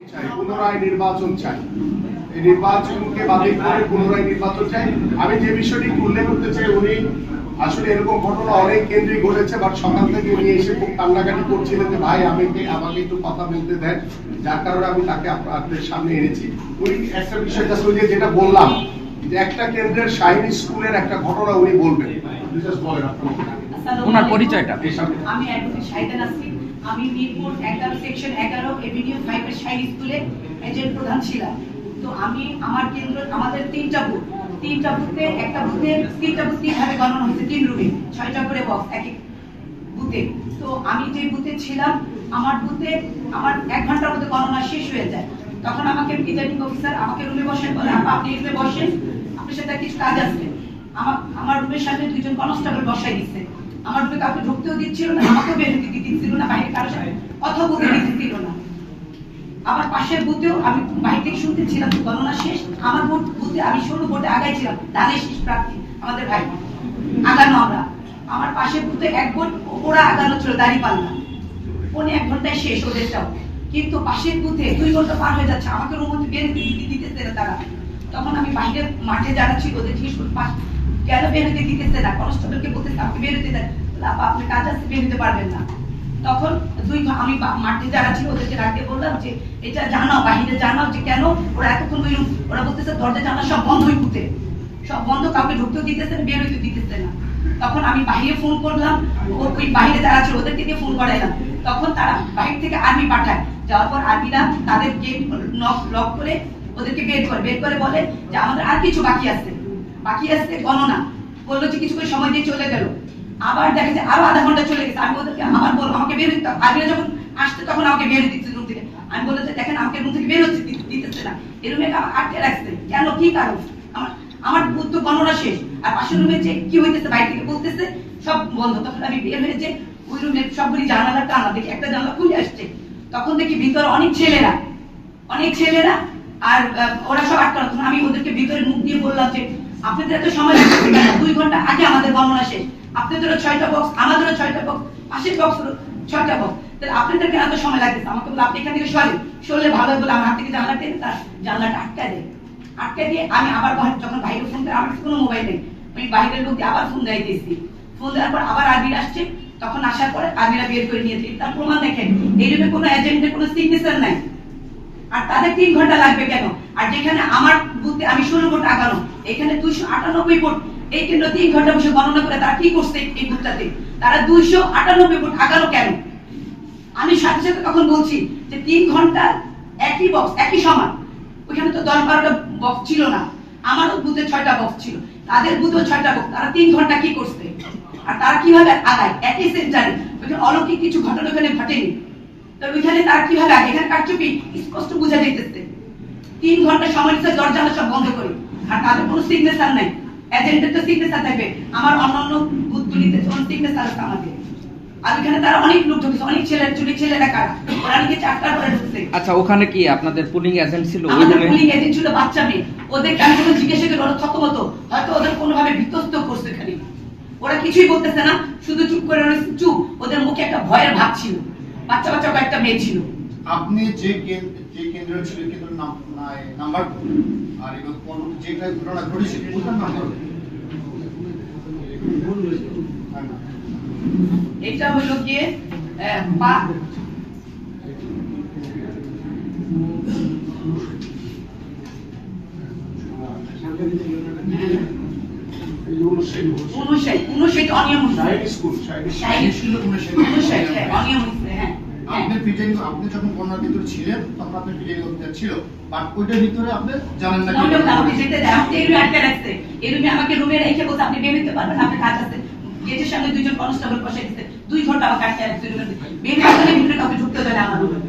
পুনরায় নির্বাচন চাই, এই নির্বাচনকে বাতিল করে পুনরায় নির্বাচন চাই। আমি যে বিষয়টি উল্লেখ করতে চাই, উনি আসলে এরকম ঘটনা অনেক কেন্দ্রে ঘটেছে, বাট সকাল থেকে উনি এসে খুব কান্নাকাটি করছিলেন যে ভাই আমাকে একটু কথা বলতে দেন, যার কারণে আমি তাকে আপনাদের সামনে এনেছি। উনি একটা বিষয় যেটা বললাম যে একটা কেন্দ্রের শাহিনী স্কুলের একটা ঘটনা উনি বলবেন, বলেন ওনার পরিচয়টা। আমি অ্যাডভোকেট শাহিদা নাসরিন, আমি মিরপুর 11 সেকশন 11 এভিনিউ 5 এর শাহিনী স্কুলে এজেন্ট প্রধান ছিলাম। তো আমি আমার কেন্দ্র, আমাদের তিনটা বুথে একটা বুথে তিনটা বুথ তিনভাবে গণনা হচ্ছে, 3 রুমে 6টা করে বক্স এক এক বুথে। তো আমি যে বুথে ছিলাম, আমার বুথে আমার 1 ঘন্টার মধ্যে গণনা শেষ হয়ে যায়। তখন আমাকে প্রিজাইডিং অফিসার আমাকে রুমে বসেন, বলে আপনি রুমে বসেন, আপনার সাথে কিছু কাজ আছে। আমার রুমের সামনে 2জন কনস্টেবল বসাই দিচ্ছে। আমার রুমে কাউকে ঢুকতেও দিচ্ছিল না, আমাকেও বের হতে দিচ্ছিল না, বাইরে কারোর সাথে কথা বলতে দিচ্ছিল না। আমার পাশের বুথেও আমি বাইরে থেকে শুনতেছিলাম গণনা শেষ। আমার বুথে আমি 16 ভোটে আগাই ছিলাম, দানের শীষ প্রার্থী আমাদের ভাই আগানো আমরা। আমার পাশের বুথে 1 ভোট ওরা আগানো ছিল, দাঁড়িয়ে পাল্লা, 1 ঘন্টায় শেষ ওদেরটাও। কিন্তু পাশের বুথে 2 ঘন্টা পার হয়ে যাচ্ছে, আমাকে রুম হতে বের দিতেছে না তারা। তখন আমি বাইরের মাঠে যারা ছিল ওদের জিজ্ঞেস করি কেন বের হতে দিতেছে না, কনস্টেবলকে বলতেছে আপনি বের হতে দেন, আপনি কাজ আসতে বের হতে পারবেন না। তখন আমি মাঠে যারা ছিল ওদেরকে ডাকতে বললাম যে এটা জানাও, বাহিরে জানাও যে কেন ওরা এতক্ষণ বেরোন। ওরা বলতেছে দরজা জানা সব বন্ধ হয়ে বুথে, সব বন্ধ, কাউকে ঢুকতেও দিতেছে না, বের হইতে দিতেছে না। তখন আমি বাইরে ফোন করলাম, ওই বাইরে যারা ছিল ওদেরকে দিয়ে ফোন করাইলাম। তখন তারা বাইরে থেকে আর্মি পাঠায়, যাওয়ার পর আর্মিরা তাদের গেট লক করে ওদেরকে বের করে বলে যে আমাদের আর কিছু বাকি আছে গণনা। বললো যে কিছু করে সময় দিয়ে চলে গেল। আবার দেখা যায় আরো আধা ঘন্টা চলে গেছে। আমি ওদেরকে আবার বলবো আমাকে বের হতে, আর্মিরা যখন আসছে তখন আমাকে বের দিচ্ছে রুম থেকে। আমি বললাম যে দেখেন আমাকে রুম থেকে বের হচ্ছে দিতেছে না, এই রুমে আটকে রাখছে কেন, কি কারণ? আমার বুথ তো গণনা শেষ, আর পাশের রুমে যে কি হইতেছে বাইরে থেকে বলতেছে সব বন্ধ। তখন আমি বের হয়ে যে ওই রুমের সবগুলি জানালা টানা দেখি, একটা জানলা খুলে আসছে। তখন দেখি ভিতরে অনেক ছেলেরা আর ওরা সব আটকানো। আমি ওদেরকে ভিতরে মুখ দিয়ে বললাম যে আপনাদের এত সময় লাগছে কেন, 2 ঘন্টা আগে আমাদের গণনা শেষ, আপনাদেরও 6টা বক্স, আমাদেরও 6টা বক্স, পাশের বক্স 6টা বক্স, তাহলে আপনাদেরকে এত সময় লাগছে। আমাকে বলে আপনি এখান থেকে সরলে ভালো বলে আমার হাত থেকে জানলা টেনে তার জানলাটা আটকে দিয়ে আমি আবার যখন বাইরে ফোন করে, আমার কোনো মোবাইল নেই, আমি বাইরের লোক দিয়ে আবার ফোন দিয়েছি। ফোন দেওয়ার পর আবার আর্মিরা আসছে। তখন আসার পরে আর্মিরা বের করে নিয়েছে। তার প্রমাণ দেখেন, এই রুমে কোনো এজেন্টের কোনো সিগনেচার নাই, আর তাদের 3 ঘন্টা লাগবে কেন? আর যেখানে আমার বুথে আমি 16 ভোট আগানো, এখানে 298 ভোট, এই কেন্দ্র 3 ঘন্টা বসে গণনা করে তারা কি করছে এই বুথটাতে? তারা 298 ভোট আগানো কেন? আমি সাথে সাথে তখন বলছি যে 3 ঘন্টা একই বক্স, একই সমান, ওইখানে তো 10-12টা বক্স ছিল না, আমারও বুথে 6টা বক্স ছিল, তাদের বুথেও 6টা বক্স, তারা 3 ঘন্টা কি করছে? আর তারা কিভাবে আগায় একই সেন্টারে? ওইখানে অলৌকিক কিছু ঘটনা ওখানে ঘটেনি, তো ওইখানে তারা কিভাবে আগে? এখানে কারচুপি স্পষ্ট বোঝা যাইতেছে। 3 ঘন্টা সময় নিচ্ছে দরজা সব বন্ধ করে, আর তাদের কোনো সিগনেচার নাই। এজেন্টের তো সিগনেচার থাকবে, আমার অন্যান্য বুথগুলিতে কোনো সিগনেচার আছে আমাদের। আর ওইখানে তারা অনেক লোক ঢুকেছে, অনেক ছেলেরা কারা, ওরা নাকি 4টার পরে ঢুকছে। আচ্ছা, ওখানে কি আপনাদের পুলিং এজেন্ট ছিল? আমাদের পুলিং এজেন্ট ছিল বাচ্চা মেয়ে, ওদেরকে আমি কোনো জিজ্ঞাসা করি ওরা থতমত, হয়তো ওদের কোনোভাবে বিতস্ত করছে খালি, ওরা কিছুই বলতেছে না, শুধু চুপ করে রয়েছে, চুপ। ওদের মুখে একটা ভয়ের ভাব ছিল, বাচ্চা কয়েকটা মেয়ে ছিল। আপনি যে কেন্দ্র ছিল, কেন্দ্রের নাম্বার আর এবং যে ঘটনা ঘটেছিল ওটার নাম্বার, এটা হলো গিয়ে আপনি যখন গণনার ভিতরে ছিলেন তখন আপনি প্রিজাইডিং অফিসার ছিল, বাট ওইটার ভিতরে আপনি জানেন না। আমাকে রুমে রেখে বলতে আপনি বের হতে পারবেন, আপনার কাজ আছে। গেটের সামনে 2জন কনস্টেবল বসে দিচ্ছে, 2 ঘন্টা আমাকে আটকে রাখছে, বের হতে ভিতরে কাউকে ঢুকতে দেয় না আমার রুমে।